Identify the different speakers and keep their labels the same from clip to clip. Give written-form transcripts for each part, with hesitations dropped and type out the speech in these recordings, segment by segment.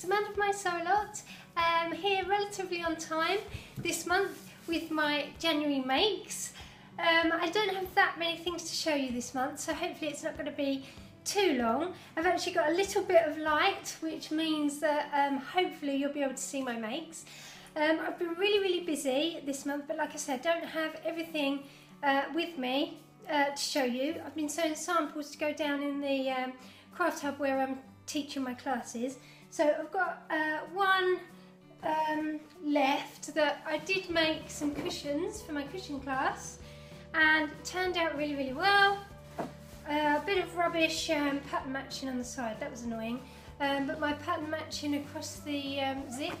Speaker 1: it's Amanda of My Sew A Lot, here relatively on time this month with my January makes. I don't have that many things to show you this month, so hopefully it's not going to be too long. I've actually got a little bit of light, which means that hopefully you'll be able to see my makes. I've been really busy this month, but like I said, I don't have everything with me to show you. I've been sewing samples to go down in the craft hub where I'm teaching my classes. So I've got one left that I did make some cushions for my cushion class, and it turned out really well. A bit of rubbish pattern matching on the side, that was annoying, but my pattern matching across the zip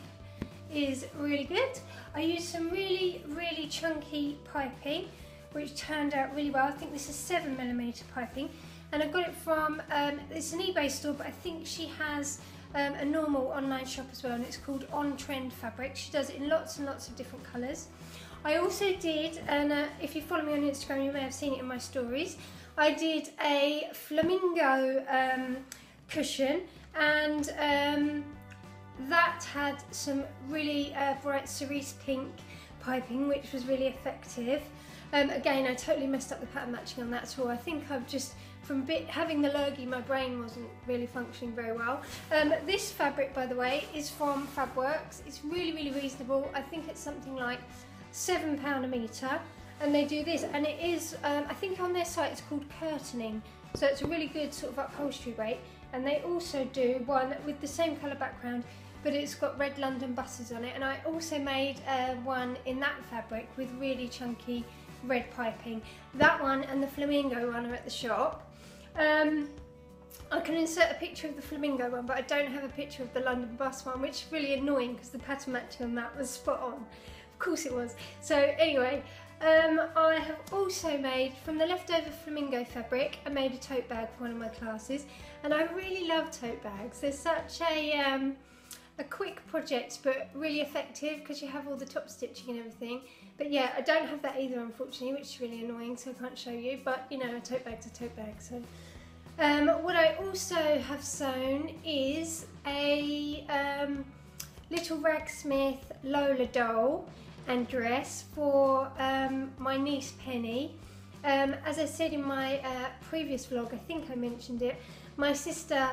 Speaker 1: is really good. I used some really chunky piping, which turned out really well. I think this is 7mm piping, and I got it from, it's an eBay store, but I think she has a normal online shop as well, and it's called On Trend Fabric. She does it in lots and lots of different colours. I also did, and if you follow me on Instagram you may have seen it in my stories, I did a flamingo cushion, and that had some really bright cerise pink piping, which was really effective. Again, I totally messed up the pattern matching on that, so I think I've just, from having the lurgy, my brain wasn't really functioning very well. This fabric, by the way, is from Fabworks. It's really reasonable. I think it's something like £7 a metre, and they do this, and it is, I think on their site it's called curtaining, so it's a really good sort of upholstery rate. And they also do one with the same colour background, but it's got red London buses on it, and I also made one in that fabric with really chunky red piping. That one and the flamingo one are at the shop. I can insert a picture of the flamingo one, but I don't have a picture of the London bus one, which is really annoying because the pattern matching on that was spot on. Of course it was. So anyway, I have also made, from the leftover flamingo fabric, I made a tote bag for one of my classes, and I really love tote bags. They're such a quick project, but really effective because you have all the top stitching and everything. But yeah, I don't have that either, unfortunately, which is really annoying, so I can't show you. But you know, a tote bag's a tote bag. So what I also have sewn is a little Ragsmith Lola doll and dress for my niece Penny. As I said in my previous vlog, I think I mentioned it, my sister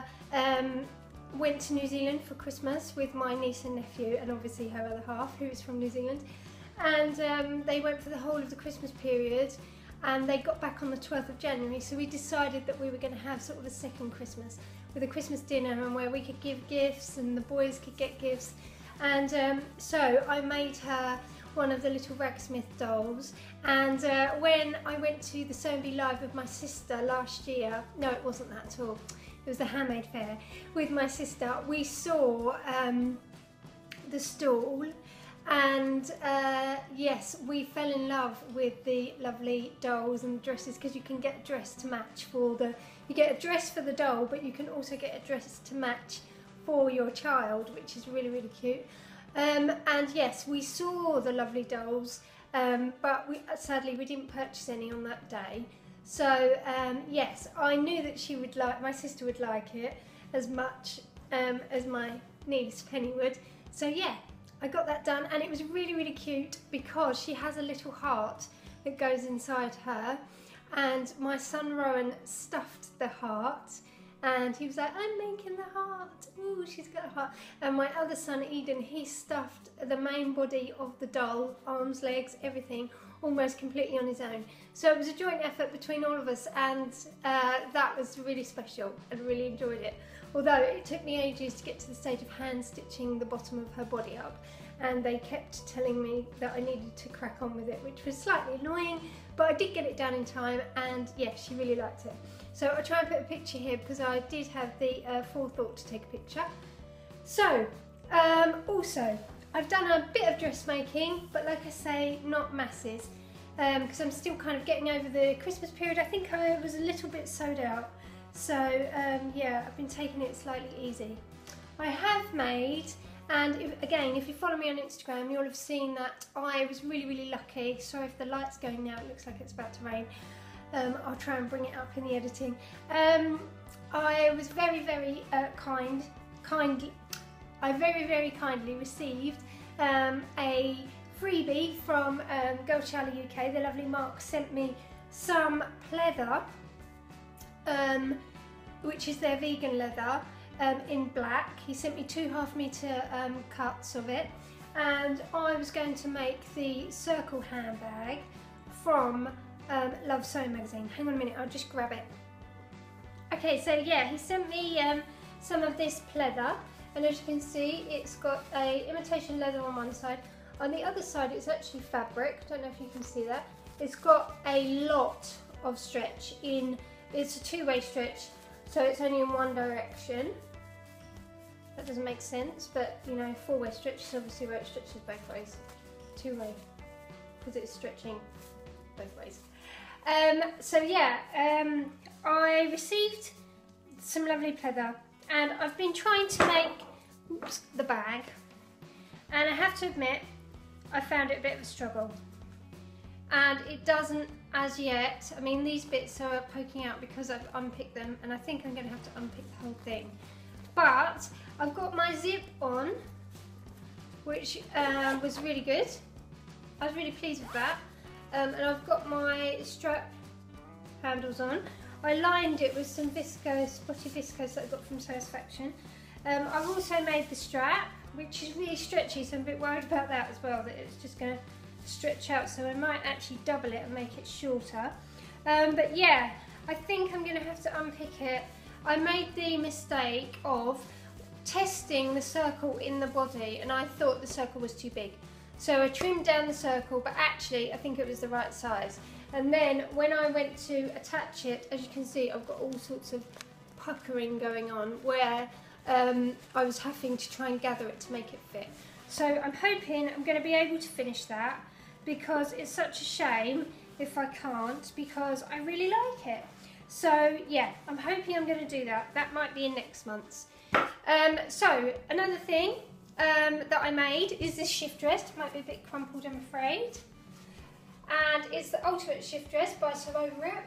Speaker 1: went to New Zealand for Christmas with my niece and nephew, and obviously her other half, who is from New Zealand, and they went for the whole of the Christmas period, and they got back on the 12th of January, so we decided that we were going to have sort of a second Christmas with a Christmas dinner, and where we could give gifts and the boys could get gifts. And so I made her one of the little Ragsmith dolls, and when I went to the Sew and Be Live with my sister last year, no, it wasn't that at all, it was the Handmade fair with my sister, we saw the stall, and yes, we fell in love with the lovely dolls and dresses, because you can get a dress to match for the, you get a dress for the doll, but you can also get a dress to match for your child, which is really cute. And yes, we saw the lovely dolls, but sadly we didn't purchase any on that day. So yes, I knew that she would like, my sister would like it as much as my niece Penny would. So yeah, I got that done, and it was really cute because she has a little heart that goes inside her, and my son Rowan stuffed the heart, and he was like, I'm making the heart, ooh, she's got a heart. And my other son Eden, he stuffed the main body of the doll, arms, legs, everything, almost completely on his own. So it was a joint effort between all of us, and that was really special. I really enjoyed it. Although it took me ages to get to the stage of hand stitching the bottom of her body up, and they kept telling me that I needed to crack on with it, which was slightly annoying, but I did get it done in time, and yeah, she really liked it. So I'll try and put a picture here because I did have the forethought to take a picture. So also I've done a bit of dressmaking, but like I say, not masses, because I'm still kind of getting over the Christmas period. I think I was a little bit sewed out, so yeah, I've been taking it slightly easy. I have made, and again, if you follow me on Instagram, you'll have seen that I was really lucky. Sorry if the light's going now, it looks like it's about to rain. I'll try and bring it up in the editing. I was very I very kindly received a freebie from Girl Charlie UK. The lovely Mark sent me some pleather, which is their vegan leather, in black. He sent me 2 half-metre cuts of it, and I was going to make the circle handbag from Love Sewing magazine. Hang on a minute, I'll just grab it. Okay, so yeah, he sent me some of this pleather, and as you can see, it's got a imitation leather on one side. On the other side, it's actually fabric. Don't know if you can see that. It's got a lot of stretch in. It's a 2-way stretch, so it's only in one direction. That doesn't make sense, but you know, 4-way stretch is obviously where it stretches both ways. 2-way, because it's stretching both ways. So yeah, I received some lovely pleather, and I've been trying to make the bag, and I have to admit, I found it a bit of a struggle. And it doesn't as yet, I mean, these bits are poking out because I've unpicked them, and I think I'm going to have to unpick the whole thing. But I've got my zip on, which was really good. I was really pleased with that. And I've got my strap handles on. I lined it with some viscose, spotty viscose that I got from Satisfaction. I've also made the strap, which is really stretchy, so I'm a bit worried about that as well, that it's just going to stretch out, so I might actually double it and make it shorter. But yeah, I think I'm going to have to unpick it. I made the mistake of testing the circle in the body, and I thought the circle was too big. So I trimmed down the circle, but actually I think it was the right size. And then when I went to attach it, as you can see, I've got all sorts of puckering going on where I was having to try and gather it to make it fit. So I'm hoping I'm going to be able to finish that, because it's such a shame if I can't, because I really like it. So yeah, I'm hoping I'm going to do that. That might be in next month's. So another thing that I made is this shift dress. It might be a bit crumpled, I'm afraid. And it's the Ultimate Shift Dress by Sew Over It.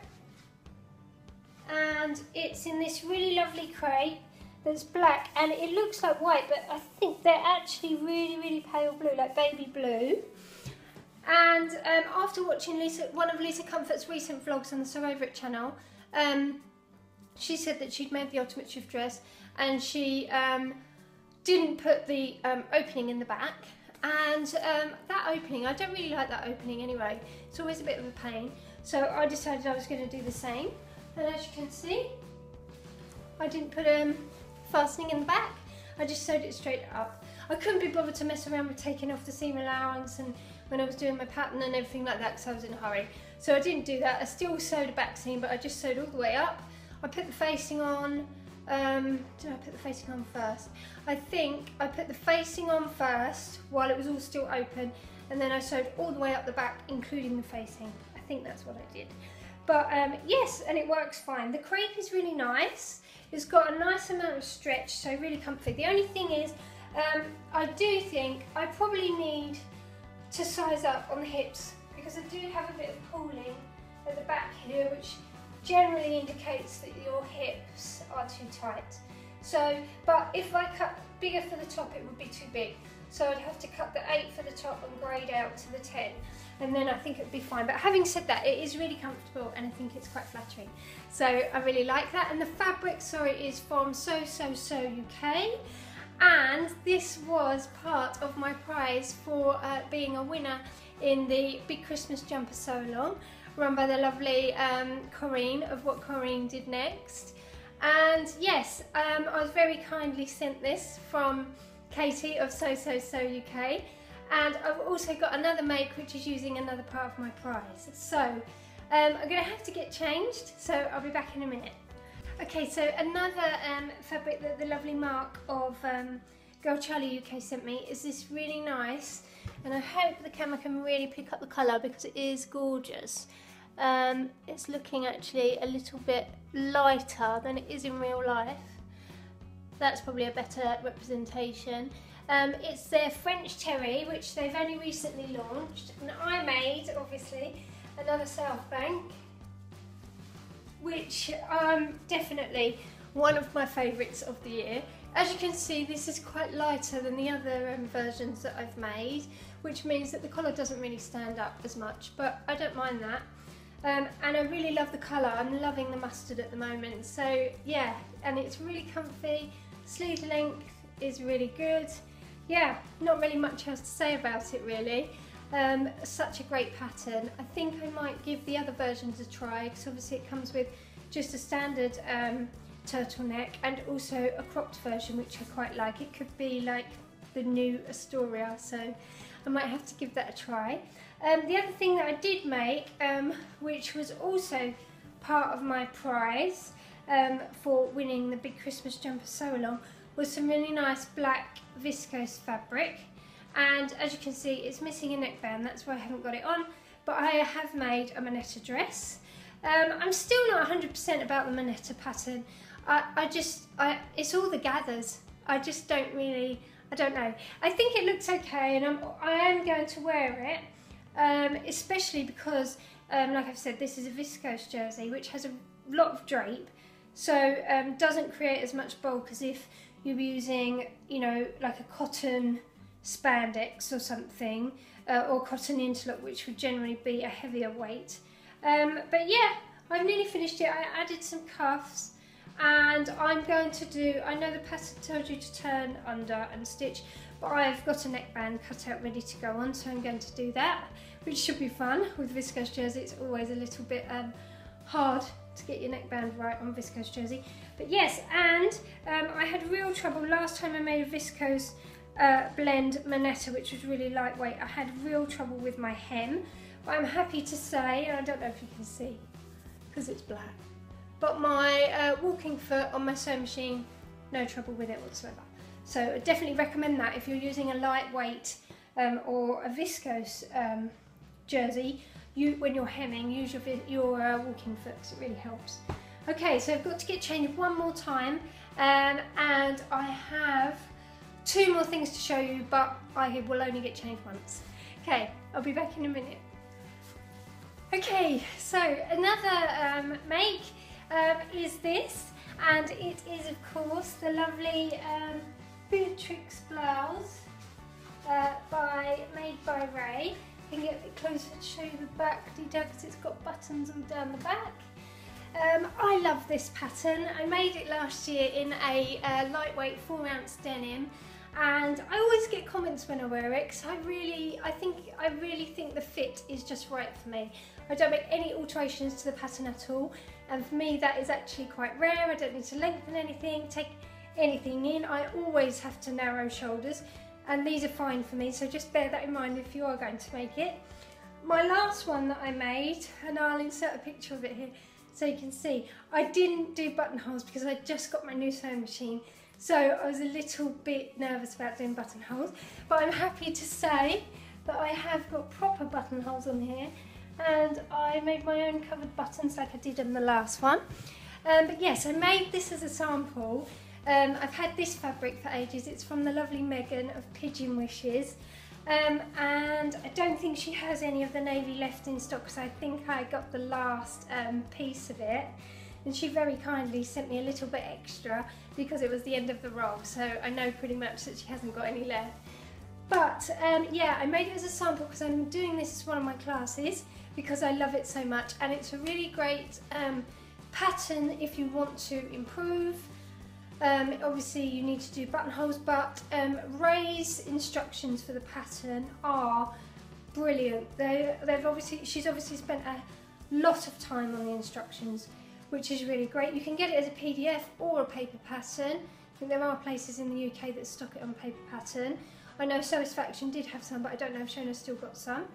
Speaker 1: And it's in this really lovely crepe that's black, and it looks like white, but I think they're actually really pale blue, like baby blue. And after watching one of Lisa Comfort's recent vlogs on the Sew Over It channel, she said that she'd made the Ultimate Shift Dress, and she didn't put the opening in the back. And that opening, I don't really like that opening anyway. It's always a bit of a pain. So I decided I was going to do the same. And as you can see, I didn't put fastening in the back. I just sewed it straight up. I couldn't be bothered to mess around with taking off the seam allowance and when I was doing my pattern and everything like that, because I was in a hurry. So I didn't do that. I still sewed a back seam, but I just sewed all the way up. I put the facing on. Did I put the facing on first? I think I put the facing on first while it was all still open, and then I sewed all the way up the back, including the facing. I think that's what I did. But yes, and it works fine. The crepe is really nice. It's got a nice amount of stretch, so really comfy. The only thing is, I do think I probably need to size up on the hips, because I do have a bit of pooling at the back here, which generally indicates that your hips are too tight. So, but if I cut bigger for the top, it would be too big. So I'd have to cut the 8 for the top and grade out to the 10, and then I think it would be fine. But having said that, it is really comfortable, and I think it's quite flattering. So I really like that. And the fabric, sorry, is from Sew UK. And this was part of my prize for being a winner in the Big Christmas Jumper Sew Along, run by the lovely Corrine of What Corrine Did Next. And yes, I was very kindly sent this from Katie of Sew UK, and I've also got another make which is using another part of my prize. So I'm going to have to get changed, so I'll be back in a minute. Okay, so another fabric that the lovely Mark of Girl Charlie UK sent me is this really nice, and I hope the camera can really pick up the colour because it is gorgeous. It's looking actually a little bit lighter than it is in real life. That's probably a better representation. It's their French Terry, which they've only recently launched, and I made, obviously, another Southbank, which definitely one of my favourites of the year. as you can see, this is quite lighter than the other versions that I've made, which means that the collar doesn't really stand up as much, but I don't mind that. And I really love the colour. I'm loving the mustard at the moment. So yeah, and it's really comfy. Sleeve length is really good. Yeah, not really much else to say about it really. Such a great pattern. I think I might give the other versions a try, because obviously it comes with just a standard turtleneck and also a cropped version, which I quite like. It could be like the new Astoria, so I might have to give that a try. The other thing that I did make, which was also part of my prize for winning the big Christmas jumper sew along, was some really nice black viscose fabric. And as you can see, it's missing a neckband, that's why I haven't got it on, but I have made a Minetta dress. I'm still not 100% about the Minetta pattern. It's all the gathers. I just don't really, I don't know. I think it looks okay, and I am going to wear it, especially because, like I've said, this is a viscose jersey, which has a lot of drape, so doesn't create as much bulk as if you're using, you know, like a cotton spandex or something, or cotton interlock, which would generally be a heavier weight. But yeah, I've nearly finished it. I added some cuffs, and I'm going to do, I know the pattern told you to turn under and stitch, but I've got a neckband cut out ready to go on, so I'm going to do that, which should be fun. With viscose jersey, it's always a little bit hard to get your neckband right on viscose jersey. But yes, and I had real trouble last time I made a viscose blend Moneta, which was really lightweight. I had real trouble with my hem, but I'm happy to say, and I don't know if you can see because it's black, but my walking foot on my sewing machine, no trouble with it whatsoever. So I definitely recommend that if you're using a lightweight or a viscose jersey. When you're hemming, use your walking foot, because it really helps. Okay, so I've got to get changed one more time, and I have 2 more things to show you, but I will only get changed once. Okay, I'll be back in a minute. Okay, so another make is this, and it is of course the lovely Beatrix blouse made by Ray. I can get a bit closer to show you the back detail because it's got buttons all down the back. I love this pattern. I made it last year in a lightweight 4-ounce denim, and I always get comments when I wear it because I really think the fit is just right for me. I don't make any alterations to the pattern at all, and for me that is actually quite rare. I don't need to lengthen anything, take anything in. I always have to narrow shoulders, and these are fine for me, so just bear that in mind if you are going to make it. My last one that I made, and I'll insert a picture of it here so you can see, I didn't do buttonholes because I just got my new sewing machine, so I was a little bit nervous about doing buttonholes, but I'm happy to say that I have got proper buttonholes on here, and I made my own covered buttons like I did on the last one. But yes, I made this as a sample. I've had this fabric for ages. It's from the lovely Megan of Pigeon Wishes, and I don't think she has any of the navy left in stock, because I think I got the last piece of it, and she very kindly sent me a little bit extra because it was the end of the roll, so I know pretty much that she hasn't got any left. But yeah, I made it as a sample because I'm doing this as one of my classes because I love it so much, and it's a really great pattern if you want to improve. Obviously you need to do buttonholes, but Ray's instructions for the pattern are brilliant. She's obviously spent a lot of time on the instructions, which is really great. You can get it as a PDF or a paper pattern. I think there are places in the UK that stock it on paper pattern. I know Satisfaction did have some, but I don't know if Shona's still got some.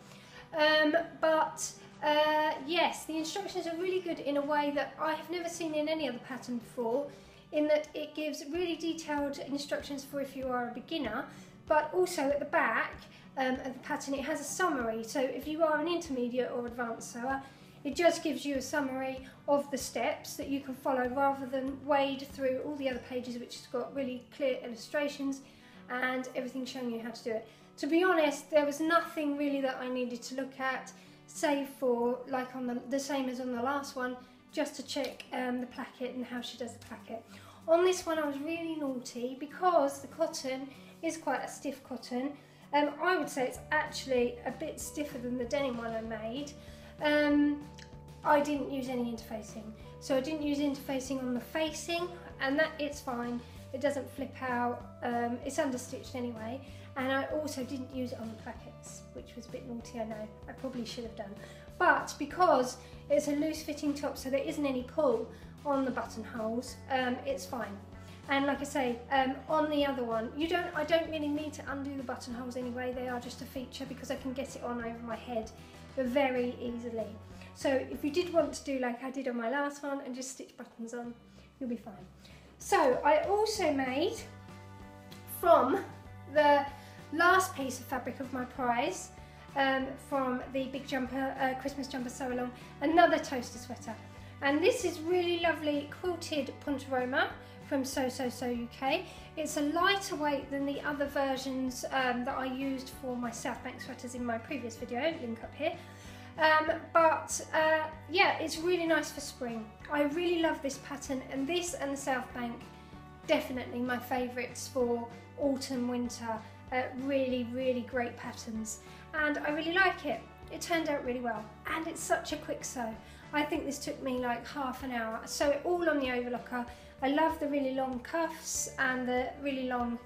Speaker 1: Yes, the instructions are really good in a way that I have never seen in any other pattern before, in that it gives really detailed instructions for if you are a beginner, but also at the back of the pattern it has a summary, so if you are an intermediate or advanced sewer, it just gives you a summary of the steps that you can follow rather than wade through all the other pages, which has got really clear illustrations and everything showing you how to do it. To be honest, there was nothing really that I needed to look at, save for, like on the same as on the last one, just to check the placket and how she does the placket. On this one I was really naughty because the cotton is quite a stiff cotton. I would say it's actually a bit stiffer than the denim one I made. I didn't use any interfacing. So I didn't use interfacing on the facing, and that it's fine. It doesn't flip out, it's understitched anyway. And I also didn't use it on the plackets, which was a bit naughty, I know. I probably should have done. But because it's a loose fitting top, so there isn't any pull on the buttonholes, it's fine. And like I say, on the other one, I don't really need to undo the buttonholes anyway. They are just a feature because I can get it on over my head very easily. So if you did want to do like I did on my last one and just stitch buttons on, you'll be fine. So I also made, from the last piece of fabric of my prize, from the big jumper, Christmas jumper sew along, another toaster sweater. And this is really lovely quilted Pontoroma from Sew UK. It's a lighter weight than the other versions that I used for my Southbank sweaters in my previous video, link up here. Yeah, it's really nice for spring. I really love this pattern, and this and the Southbank, definitely my favourites for autumn, winter. Really, really great patterns, and I really like it. It turned out really well, and it's such a quick sew. I think this took me like half an hour. Sew it all on the overlocker. I love the really long cuffs and the really long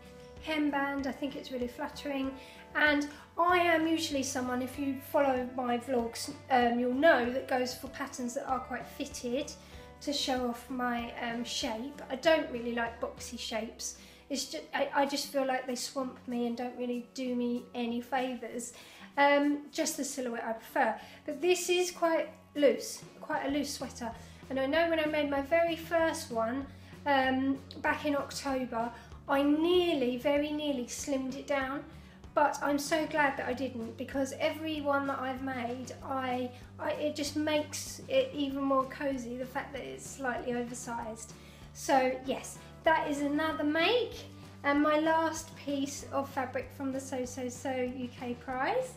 Speaker 1: hemband. I think it's really flattering, and I am usually someone, if you follow my vlogs, you'll know that goes for patterns that are quite fitted to show off my shape. I don't really like boxy shapes. It's just, I just feel like they swamp me and don't really do me any favours. Just the silhouette I prefer. But this is quite loose, quite a loose sweater. And I know when I made my very first one back in October, I very nearly slimmed it down. But I'm so glad that I didn't, because every one that I've made, it just makes it even more cosy, the fact that it's slightly oversized. So yes, that is another make, and my last piece of fabric from the Sew UK prize.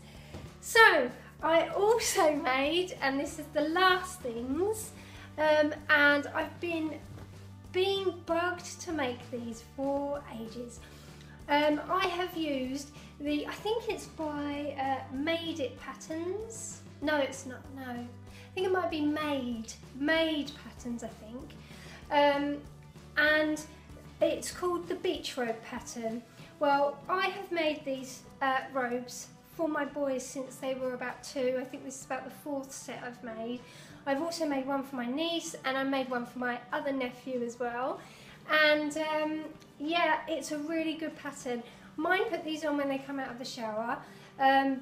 Speaker 1: So I also made, and this is the last things, and I've been bugged to make these for ages. I have used I think it's by Made It Patterns. No, it's not, no. I think it might be Made Patterns, I think. And it's called the Beach Robe pattern. Well, I have made these robes for my boys since they were about 2. I think this is about the 4th set I've made. I've also made one for my niece, and I made one for my other nephew as well. And yeah, it's a really good pattern. Mine put these on when they come out of the shower,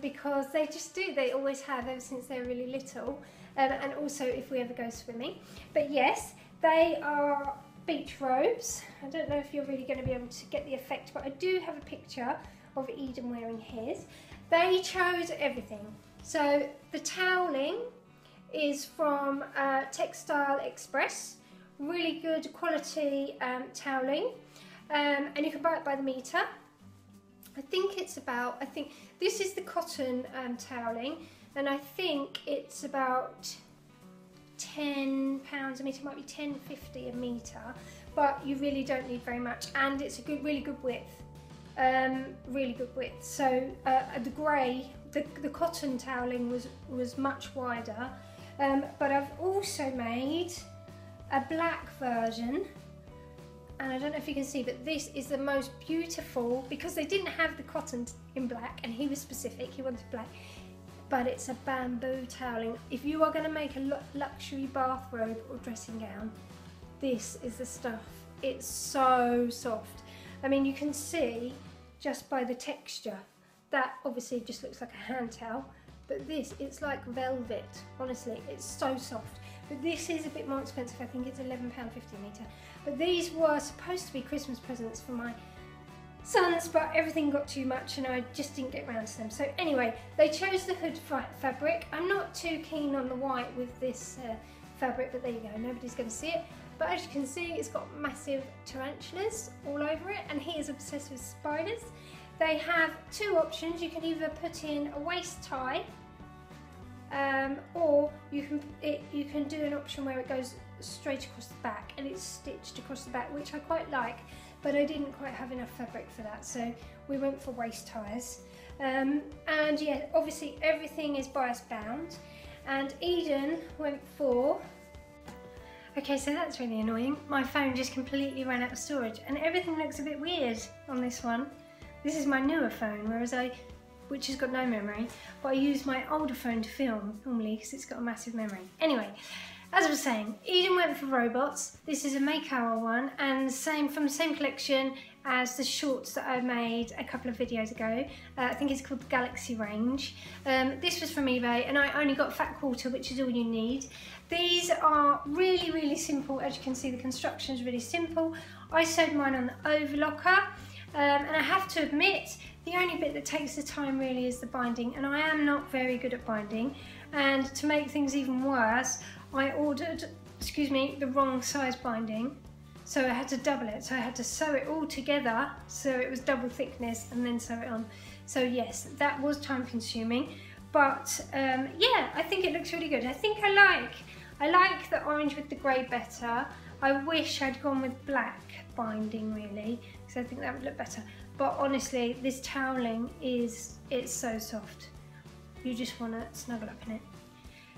Speaker 1: because they just do, they always have ever since they're really little, and also if we ever go swimming. But yes, they are beach robes. I don't know if you're really going to be able to get the effect, but I do have a picture of Eden wearing his. They chose everything. So the toweling is from Textile Express. Really good quality toweling, and you can buy it by the metre. I think this is the cotton toweling, and I think it's about £10 a metre, might be £10.50 a metre, but you really don't need very much, and it's a really good width, really good width. So the grey, the cotton toweling was much wider, but I've also made a black version, and I don't know if you can see, but this is the most beautiful, because they didn't have the cotton in black, and he was specific, he wanted black, but it's a bamboo toweling. If you are going to make a luxury bathrobe or dressing gown, this is the stuff. It's so soft. I mean, you can see just by the texture, that obviously just looks like a hand towel, but this, it's like velvet, honestly, it's so soft. But this is a bit more expensive. I think it's £11.50 a metre. But these were supposed to be Christmas presents for my sons, but everything got too much and I just didn't get around to them. So anyway, they chose the hood fabric. I'm not too keen on the white with this fabric, but there you go, nobody's going to see it. But as you can see, it's got massive tarantulas all over it, and he is obsessed with spiders. They have 2 options. You can either put in a waist tie, or you can do an option where it goes straight across the back, and it's stitched across the back, which I quite like, but I didn't quite have enough fabric for that, so we went for waist ties. And yeah, obviously everything is bias bound, and Eden went for... Okay, so that's really annoying. My phone just completely ran out of storage, and everything looks a bit weird on this one. This is my newer phone, which has got no memory, but I use my older phone to film normally because it's got a massive memory. Anyway, as I was saying, Eden went for robots. This is a Make Our one, and from the same collection as the shorts that I made a couple of videos ago. I think it's called the Galaxy range. This was from eBay, and I only got fat quarter, which is all you need. These are really, really simple. As you can see, the construction is really simple. I sewed mine on the overlocker, and I have to admit, the only bit that takes the time really is the binding, and I am not very good at binding. And to make things even worse, I ordered, the wrong size binding, so I had to double it. So I had to sew it all together so it was double thickness and then sew it on. So yes, that was time consuming, but yeah, I think it looks really good. I think I like the orange with the grey better. I wish I'd gone with black binding really, because I think that would look better. But honestly, this toweling it's so soft. You just want to snuggle up in it.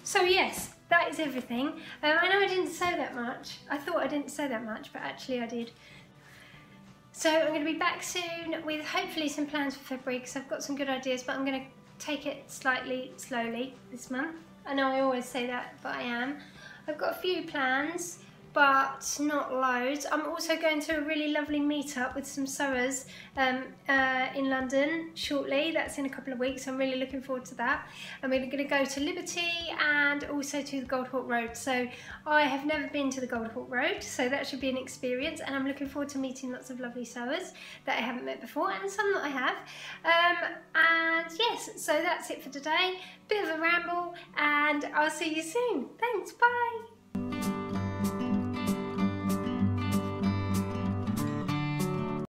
Speaker 1: So yes, that is everything. I know I didn't sew that much. I thought I didn't sew that much, but actually I did. So I'm going to be back soon with hopefully some plans for February, because I've got some good ideas, but I'm going to take it slightly slowly this month. I know I always say that, but I am. I've got a few plans, but not loads. I'm also going to a really lovely meetup with some sewers in London shortly. That's in a couple of weeks. I'm really looking forward to that. And we're going to go to Liberty and also to the Goldhawk Road. So I have never been to the Goldhawk Road, so that should be an experience. And I'm looking forward to meeting lots of lovely sewers that I haven't met before, and some that I have. And yes, so that's it for today. Bit of a ramble, and I'll see you soon. Thanks, bye.